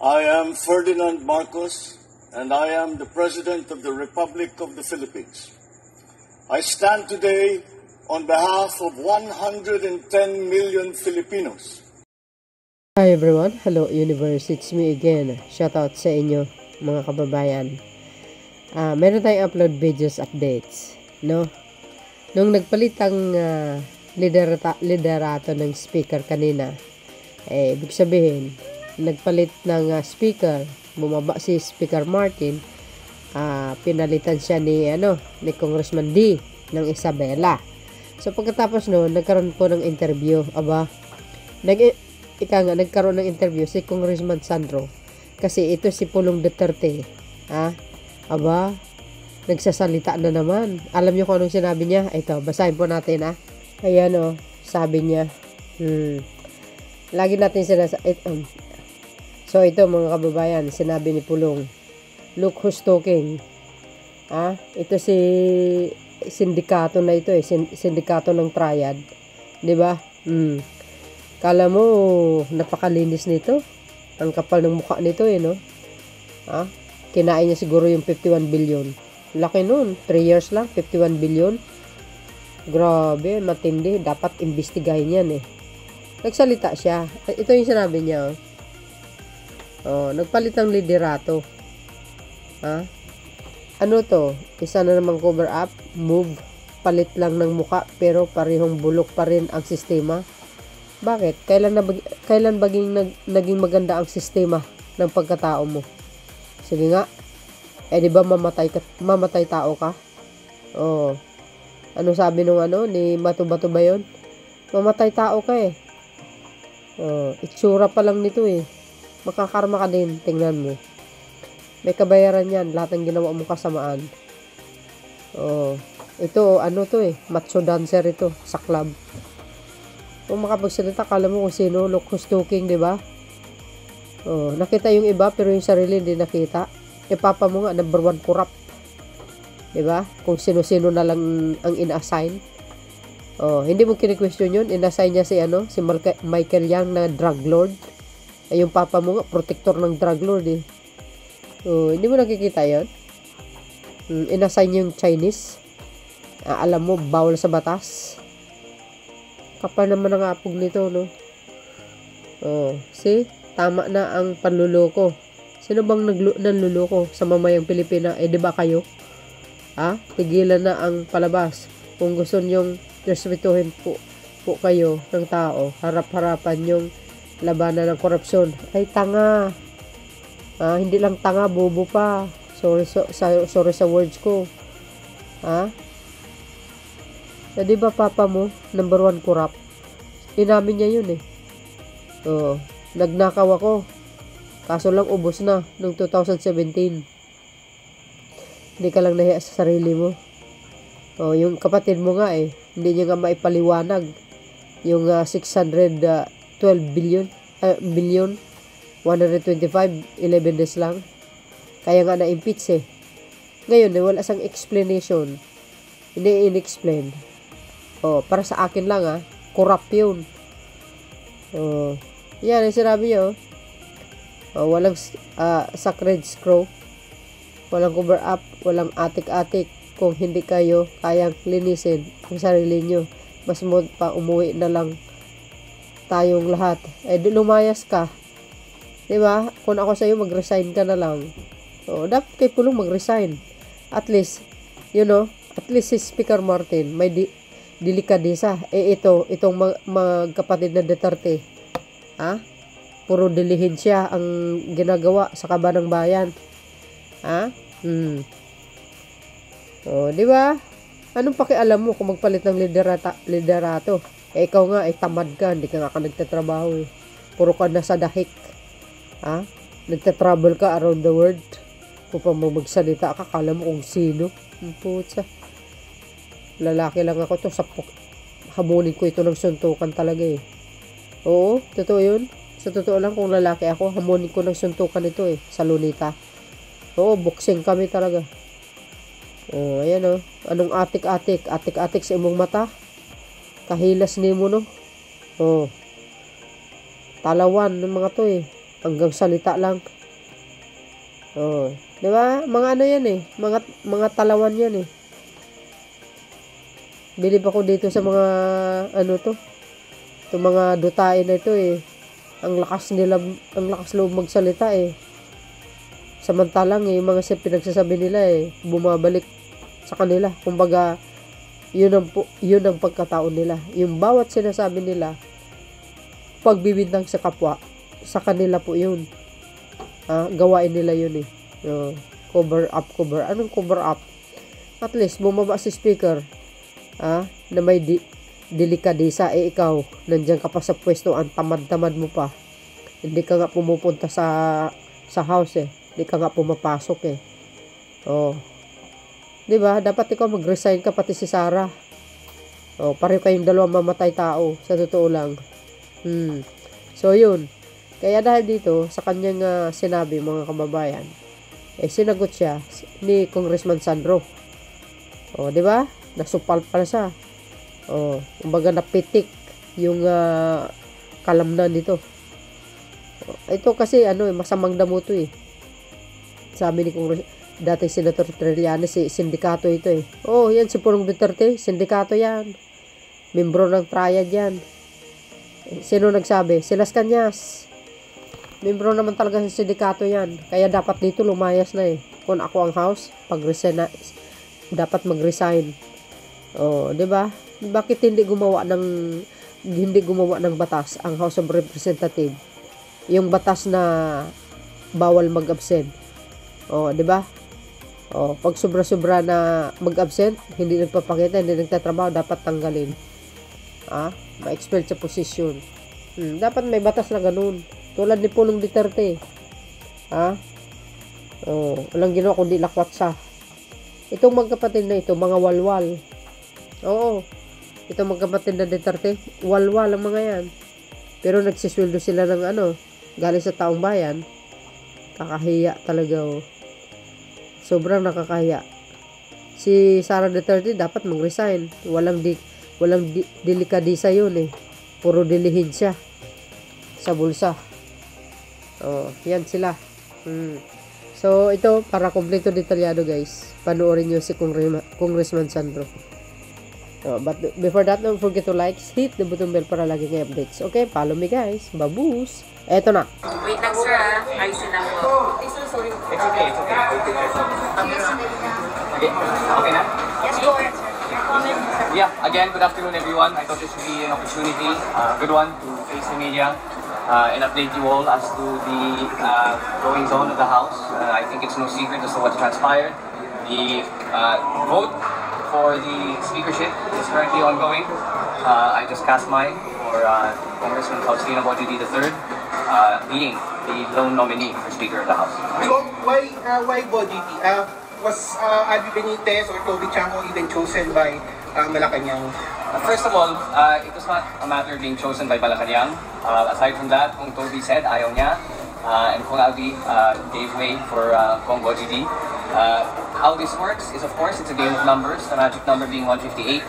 I am Ferdinand Marcos, and I am the President of the Republic of the Philippines. I stand today on behalf of 110 million Filipinos. Hi everyone, hello universe, it's me again. Shoutout sa inyo mga kababayan. Meron tayong upload videos updates, no? Nung nagpalit ang liderato ng speaker kanina, ibig sabihin, nagpalit ng speaker, bumaba si Speaker Martin, pinalitan siya ni Congressman D ng Isabela. So pagkatapos noon, nagkaroon po ng interview. Nagkaroon ng interview si Congressman Sandro kasi ito si Pulong Duterte. Nagsasalita na naman. Alam niyo kung anong sinabi niya? Ito, basahin po natin. Ayan sabi niya. Lagi natin so ito mga kababayan, sinabi ni Pulong, look who's talking. Ito si sindikato na ito sindikato ng Triad, 'di ba? Kala mo napakalinis nito. Ang kapal ng mukha nito no? Kinain niya siguro yung 51 billion. Laki nun, 3 years lang, 51 billion. Grabe, matindi. Dapat imbestigahin yan Nagsalita siya. Ito yung sinabi niya. Nagpalit ng liderato. Ano to? Isa na namang cover up, move, palit lang ng muka, pero parehong bulok pa rin ang sistema. Bakit? Kailan naging maganda ang sistema ng pagkatao mo? Sige nga. Di ba mamatay tao ka? Ano sabi nung ni Bato ba yun? Mamatay tao ka itsura pa lang nito makakarma ka din, tingnan mo. May kabayaran yan, lahat ng ginawa mong kasamaan. Ito, macho dancer ito, sa club. Kung makapagsalita, kala mo kung sino, look who's talking, diba? Nakita yung iba, pero yung sarili hindi nakita. Papa mo nga, number 1 corrupt. Diba? Kung sino-sino na lang ang ina-assign. Hindi mo kini-question yun. In-assign niya si Michael Yang na drug lord. Yung papa mo nga, protector ng drug lord hindi mo nakikita yun. In-assign yung Chinese. Alam mo, bawal sa batas. Kapal naman ang apog nito, no? See? Tama na ang panluloko. Sino bang nanluloko sa mamayang Pilipina? Di ba kayo? Tigilan na ang palabas. Kung gusto nyong respetuhin po kayo ng tao, harap-harapan yung labanan ng korupsyon. Ay, tanga. Hindi lang tanga, bobo pa. Sorry sa words ko. Di ba papa mo, number 1 corrupt? Inamin niya yun nagnakaw ako. Kaso lang ubos na noong 2017. Hindi ka lang nahiya sa sarili mo. Yung kapatid mo nga hindi niya nga maipaliwanag yung 612 billion 125 11 days lang. Kaya nga na-impeach Ngayon wala sang explanation. Hindi in-explain. Para sa akin lang corrupt yun. Yan ang sinabi niya walang sacred scroll, walang cover up, walang atik-atik. Kung hindi kayo kayang linisin ang sarili nyo, mas mo pa umuwi na lang tayong lahat. Lumayas ka, diba? Kung ako sa'yo, mag-resign ka na lang. Dapat kay Pulong mag-resign. At least si Speaker Martin may delikadesa. Itong magkapatid na Duterte, puro dilihin siya ang ginagawa sa kabanang bayan. Di ba? Anong pakialam mo kung magpalit ng liderato? Ikaw nga tamad ka, hindi ka nga nagtatrabaho Puro ka na sa dahik. Nagtatravel ka around the world. Kung pa mo magsalita ka, kala mo kung sino. Putsa. Lalaki lang ako to. Hamunin ko ito ng suntukan talaga Oo, totoo yun. Sa totoo lang, kung lalaki ako, hamunin ko ng suntukan ito sa lunita. Boxing kami talaga. Ayan Anong atik-atik? Atik-atik sa imong mata? Kahilas ni mo, no? Talawan ng mga to Hanggang salita lang. Oh, 'di ba? Mga ano 'yan eh, mga talawan 'yan eh. Bilib ako dito sa mga ano to. Itong mga dutain na ito eh. Ang lakas loob magsalita eh. Samantalang eh, yung mga pinagsasabi nila eh, bumabalik sa kanila. Kumbaga, yun ang pagkatao nila. Yung bawat sinasabi nila, pagbibintang sa kapwa, sa kanila po yun. Gawain nila yun eh. Cover up. Anong cover up? At least, bumaba si speaker, na may delikadesa, eh ikaw, nandiyan ka pa sa pwesto, ang tamad-tamad mo pa. Hindi ka nga pumupunta sa house eh. Hindi ka nga pumapasok eh. Oh. 'Di ba? Dapat ikaw mag-resign ka, pati si Sarah. Oh, pareho kayong dalawang mamatay tao, sa totoo lang. So yun. Kaya dahil dito sa kanyang sinabi, mga kababayan, eh sinagot siya ni Congressman Sandro. Oh, 'di ba? Nasupal pala siya. Oh, kumbaga napitik yung kalamnan nito. Oh, ito kasi masamang damo to eh. Sabi ni dating Senator Trillanes, sindikato ito eh. Oh, yan si Pulong Duterte, sindikato yan. Membro ng triad yan. Sino nagsabi? Si Las Cañas. Membro naman talaga sa sindikato yan. Kaya dapat dito lumayas na eh. Kung ako ang house, dapat mag-resign. Oh, 'di ba? Bakit hindi gumawa ng batas ang House of Representatives? Yung batas na bawal mag-absent. Oh, 'di ba? Oh, pag sobra-sobra na mag-absent, hindi nagpapakita, hindi nagtatrabaho, dapat tanggalin. Ma-expel sa posisyon. Dapat may batas na ganun. Tulad ni Pulong Duterte. Oh, walang ginawa kundi lakwatsa. Itong magkapatid na ito, mga walwal. Oo. Itong magkapatid na Duterte, walwal ang mga yan. Pero nagsisweldo sila ng galing sa taong bayan. Kakahiya talaga oh. Sobrang nakakahiya. Si Sara Duterte dapat mag-resign. Walang delikadisa yun eh. Puro dilihin siya sa bulsa. Oh, yan sila. So, ito, para kompleto detalyado guys, panoorin nyo si Congressman Sandro. But before that, don't forget to like, hit the button bell para lagi kayo updates. Okay, follow me guys. Baboos! Eto na. Wait lang sir ayusin lang po. Sorry. It's okay. Okay na? Yes, go ahead sir. Yeah, again, good afternoon everyone. I thought this would be an opportunity, good one, to face the media and update you all as to the goings on of the House. I think it's no secret as to what transpired. The vote for the speakership is currently ongoing. I just cast mine for Congressman Faustino Bojoy III, being the lone nominee for Speaker of the House. So why Bojoy? Was Abby Benitez or Toby Chanco even chosen by Malacanang? First of all, it was not a matter of being chosen by Malacanang. Aside from that, kung Toby said ayaw niya, and kung Abby gave way for Kong Bojoy. How this works is, of course, it's a game of numbers, the magic number being 158.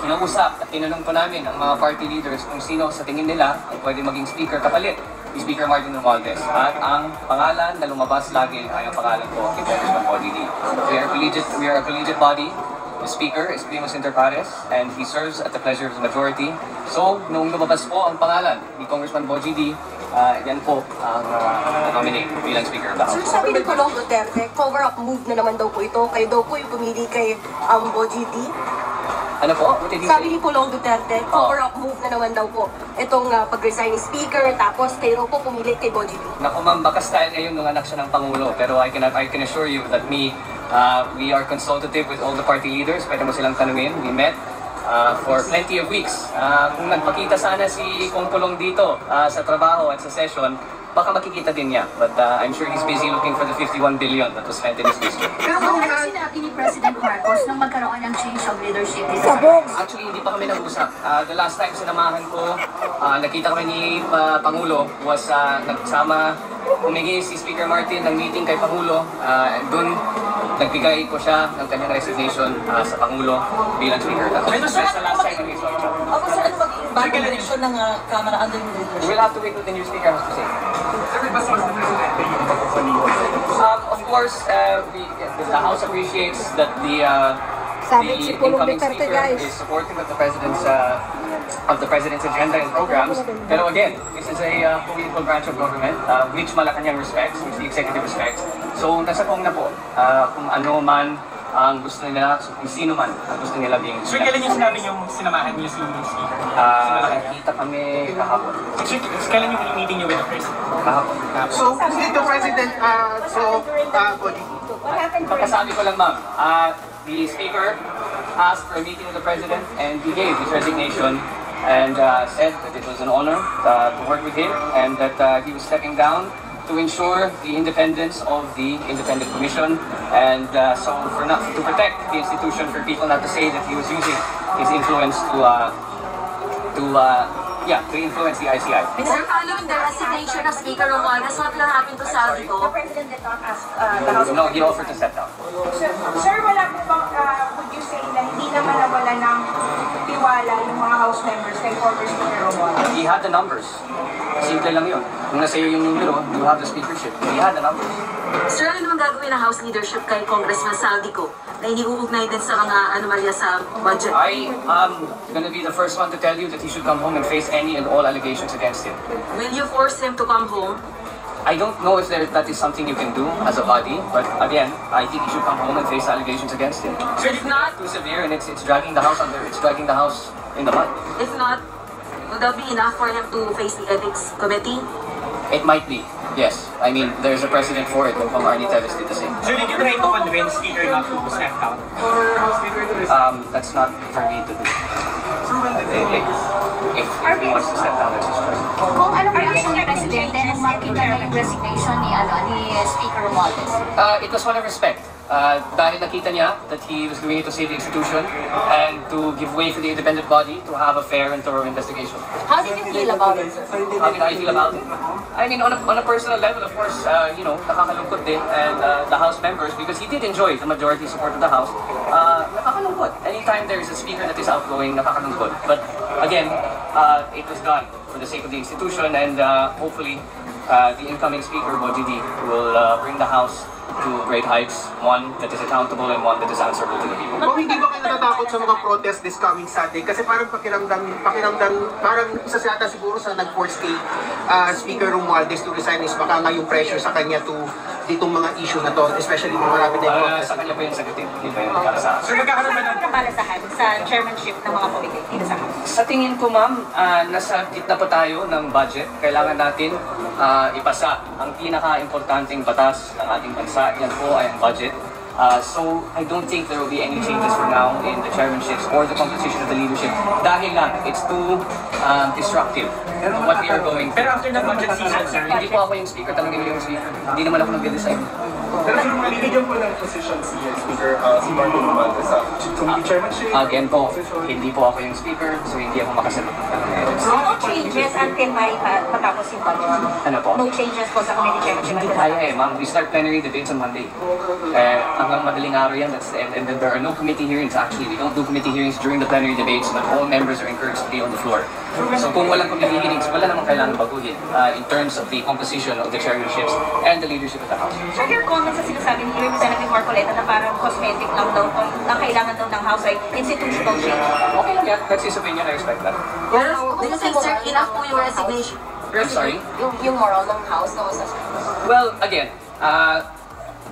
Kinausap at tinanong po namin ang mga party leaders kung sino sa tingin nila ang pwede maging speaker kapalit ni Speaker Martin Romualdez. At ang pangalan na lumabas lagi ay ang pangalan ko kay Congressman Bojoy. We are a collegiate body. The Speaker is Primus Inter Pares and he serves at the pleasure of the majority. So, nung lumabas po ang pangalan ni Congressman Bojoy, yan po ang nominate bilang Speaker of the House. Sir, sabi ni Pulong Duterte, cover-up move na naman daw po ito. Kayo daw po yung pumili kay Bojoy. Ano po? What did you Sabi say? ni Pulong Duterte, cover-up move na naman daw po itong pag-resign ni Speaker, tapos kayo po pumili kay Bojoy. Naku ma'am, baka style ngayon nung anak siya ng Pangulo. Pero I can assure you that we are consultative with all the party leaders. Pwede mo silang tanungin. We met for plenty of weeks. Kung nagpakita sana si Kong Pulong dito sa trabaho at sa session, baka makikita din niya. But I'm sure he's busy looking for the 51 billion that was spent in his district. Pero kung ano sinabi ni President Marcos nung magkaroon ng change of leadership dito sa Actually, hindi pa kami nag-usap. The last time sinamahan ko, nakita kami ni Pangulo was nagsama, humingi si Speaker Martin ng meeting kay Pangulo. Doon, nagbigay ko siya ng kanyang resignation sa Pangulo bilang Speaker. That's the last time na nag-usap. Ako sir, ano magiging bagong direksyon ng Kamara under yung leadership? We'll have to wait what the new speaker has to say. Of course, the House appreciates that the incoming speaker is supportive of the president's agenda and programs. Pero again, this is a political branch of government which Malacanang respects, which the executive respects. So nasa kong na po kung ano man ang gusto nila, so kung sino man ang gusto nila being. So kailan yung sinabi yung sinamahan niyo si speaker? Nakita kami kahapon. Kailan yung meeting niyo with the president? Kahapon. So, dito President, Body. Pagkasabi ko lang ma'am, the speaker asked for a meeting with the president and he gave his resignation and said that it was an honor to work with him and that he was stepping down to ensure the independence of the independent commission and to protect the institution, for people not to say that he was using his influence to influence the ICI. Sir, following the resignation of Speaker Romualdez, what will happen to Saldico? The President did not ask the House. No, he offered to step down. Sir, wala po bang, would you say na hindi naman nawala ng tiwala yung mga House members kay former Speaker Romualdez? He had the numbers. Simple lang yun. Kung nasa iyo yung numero, you have the speakership. He had the numbers. Sir, ano naman gagawin ng House leadership kay Congressman Saldico na hindi uugnay din sa mga anomalya sa budget? I am gonna be the first one to tell you that he should come home and face any and all allegations against him. Will you force him to come home? I don't know if that is something you can do as a body, but again, I think he should come home and face allegations against him. If not, Too severe, and it's dragging the house under. It's dragging the house in the mud. if not, will that be enough for him to face the ethics committee? It might be. Yes. I mean, there's a precedent for it. Mukhang Arnie Teves did the same. So did you try to convince Speaker not to step down? That's not for me to do. If he wants to step down, that's his choice. Kung anong reaction ni Presidente nung makita na yung resignation ni Speaker Romualdez? It was one of respect. Dahil nakita niya that he was doing it to save the institution and to give way for the independent body to have a fair and thorough investigation. How did you feel about it? How did I feel about it? I mean, on a personal level, of course, nakakalungkot din, and the House members, because he did enjoy the majority support of the House, nakakalungkot. Anytime there is a speaker that is outgoing, nakakalungkot. But again, it was done for the sake of the institution, and hopefully, the incoming speaker, Bojidi, will bring the House to great heights, one that is accountable and one that is answerable to the people. Kung hindi ba kayo natatakot sa mga protest this coming Sunday? Kasi parang pakiramdam, parang isa sa yata siguro sa nag-force kay Speaker Romualdez to resign is baka nga yung pressure sa kanya to ditong mga issue na to, especially kung marami na yung protest. Sa kanya pa yung sagutin, hindi pa yung para sa akin. So magkakaroon ba ng Kamalasahan sa chairmanship ng mga committee dito sa House? Sa tingin ko, ma'am, nasa gitna pa tayo ng budget. Kailangan natin ipasa ang pinaka-importanting batas ng ating bansa. Yan po ay ang budget. So, I don't think there will be any changes for now in the chairmanships or the composition of the leadership. Dahil lang, it's too disruptive what we are going through. Pero after the budget season, sir, Hindi po ako yung speaker, talagang yung speaker. Hindi naman ako nag-design. Pero sir, malibigyan po ng position si Speaker, si Marco Romualdez sa committee chairmanship. Again po, hindi po ako yung speaker, so hindi ako makasagot. So, no changes until matapos yung budget? Ano po? No changes po sa committee chairmanship? Hindi kaya ma'am. We start plenary debates on Monday. Hanggang madaling araw yan. That's the end. And then there are no committee hearings actually. We don't do committee hearings during the plenary debates, but all members are encouraged to be on the floor. So kung walang committee hearings, wala namang kailangan baguhin in terms of the composition of the chairmanships and the leadership of the House. So your comments sa sinasabi ni Representative Marcoleta na parang cosmetic lang daw to, na kailangan daw ng House ay institutional change. Okay lang yan. That's his opinion. I respect that. Pero, do you think, sir, enough po yung resignation? I'm sorry? Yung moral ng House na was Well, again,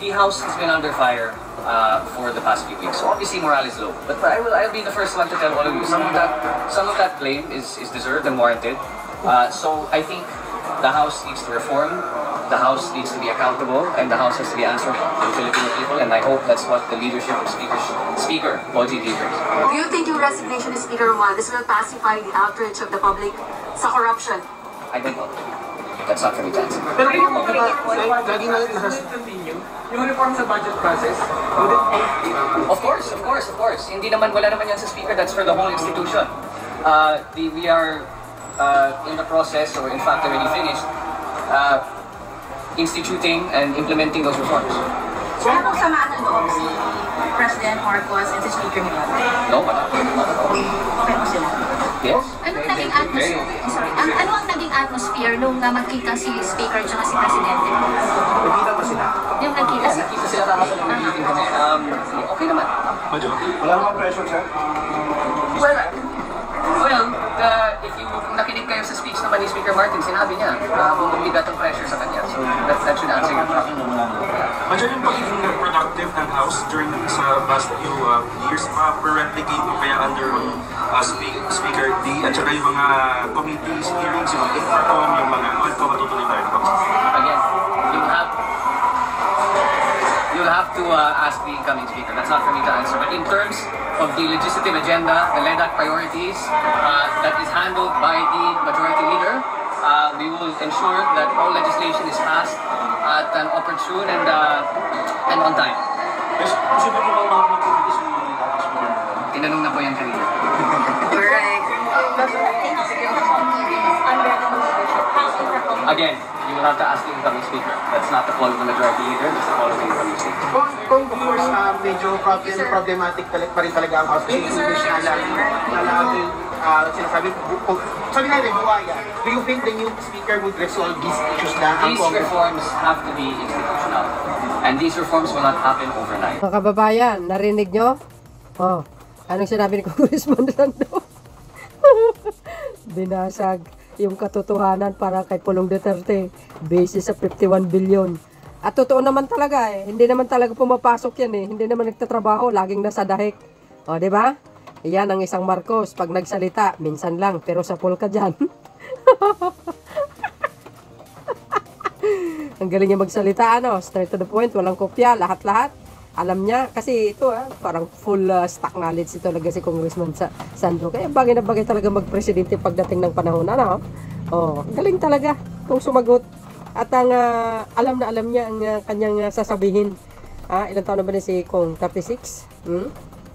the House has been under fire for the past few weeks. So obviously morale is low. But I'll be the first one to tell all of you, some of that blame is deserved and warranted. So I think the House needs to reform, the House needs to be accountable, and the House has to be answerable to the Filipino people, and I hope that's what the leadership of Speaker Boji brings. Do you think yung resignation of Speaker Romualdez will pacify the outrage of the public sa corruption? I don't know. That's not for me to answer. Pero yung mga lagi na continue, yung reform sa budget process, would it be? Of course. Hindi naman, wala naman yan sa Speaker, that's for the whole institution. We are in the process, or in fact already finished, instituting and implementing those reforms. So ano pong samaan ng loob si President Marcos and si Speaker Romualdez? No, wala. Okay po sila. Yes. Ano naging atmosphere? Ano ang naging atmosphere nung magkita si Speaker at si Presidente? Nagkita pa sila. Yung nagkita sila? Nakita sila kahapon ng meeting kami. Okay naman. Wala namang pressure, sir? Well, if you nakinig kayo sa speech naman ni Speaker Martin, sinabi niya bumigat ang pressure sa kanya. So that should answer your question. Madyo yung pagiging productive ng House during sa past few years, ma-replicate mo kaya under Speaker D at saka yung mga committees, hearings, yung mga Infracom, yung mga matutuloy tayo. Again, you'll have to ask the incoming Speaker. That's not for me to answer. But in terms of the legislative agenda, the LEDAC priorities that is handled by the Majority Leader, we will ensure that all legislation is passed at an opportune and on time. Posible po ba mga committees yung Tinanong na po yan kanina. Again, you will have to ask the incoming Speaker. That's not the call of the Majority Leader, that's the call of the incoming Speaker. Kung of course, medyo problematic pa rin talaga ang House. Kasi English na lagi, sinasabi, sabi natin, buwaya. Do you think the new Speaker would resolve these issues na ang These reforms have to be institutional. And these reforms will not happen overnight. Mga kababayan, narinig nyo? Oh, anong sinabi ni Congressman Sando? Binasag yung katotohanan para kay Pulong Duterte basis sa 51 billion. At totoo naman talaga hindi naman talaga pumapasok yan hindi naman nagtatrabaho, laging nasa dahik. O, di ba? Yan ang isang Marcos, pag nagsalita, minsan lang, pero sa pool ka dyan. Ang galing niya magsalita, straight to the point, walang kopya, lahat-lahat. Alam niya, kasi ito parang full stock knowledge ito talaga si Congressman Sandro. Kaya bagay na bagay talaga magpresidente pagdating ng panahon. Galing talaga kung sumagot. At ang alam na alam niya ang kanyang sasabihin. Ilang taon na ba si Kong? 36?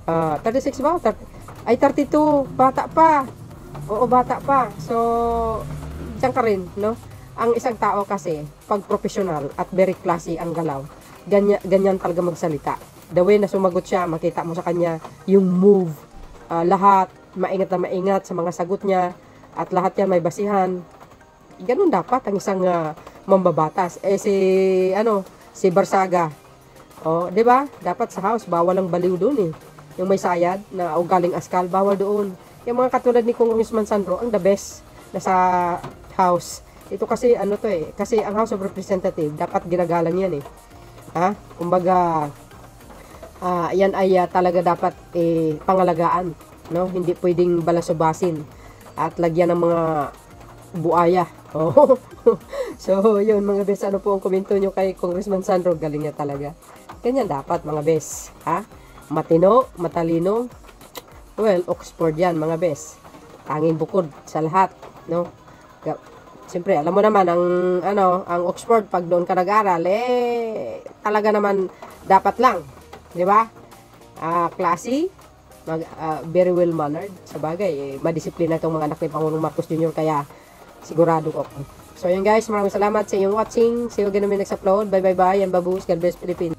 36 ba? Ay, 32. Bata pa. Oo, bata pa. So, diyan ka rin, no? Ang isang tao kasi, pag professional at very classy ang galaw, ganyan talaga magsalita. The way na sumagot siya, makita mo sa kanya yung move. Lahat, maingat na maingat sa mga sagot niya. At lahat yan may basihan. Ganun dapat ang isang mambabatas. Si Barsaga. Di ba? Dapat sa House, bawal ang baliw doon Yung may sayad na ugaling askal, bawal doon. Yung mga katulad ni Congressman Sandro, ang the best na sa House. Ito kasi, kasi ang House of Representatives, dapat ginagalang yan Kumbaga, yan ay talaga dapat pangalagaan, no? Hindi pwedeng balasubasin at lagyan ng mga buaya. So, yun mga bes, ano po ang komento nyo kay Congressman Sandro? Galing niya talaga. Ganyan dapat mga bes, matino, matalino. Well, Oxford yan mga bes. Tanging bukod sa lahat, no? Siyempre, alam mo naman, ang Oxford, pag doon ka nag-aral, talaga naman, dapat lang. Di ba? Classy, very well mannered. Sa bagay, madisiplina itong mga anak ni Pangulong Marcos Jr. Kaya, sigurado ko. So, yun guys, maraming salamat sa iyong watching. See you again namin next upload. Bye. Yan, babus. God bless Philippines.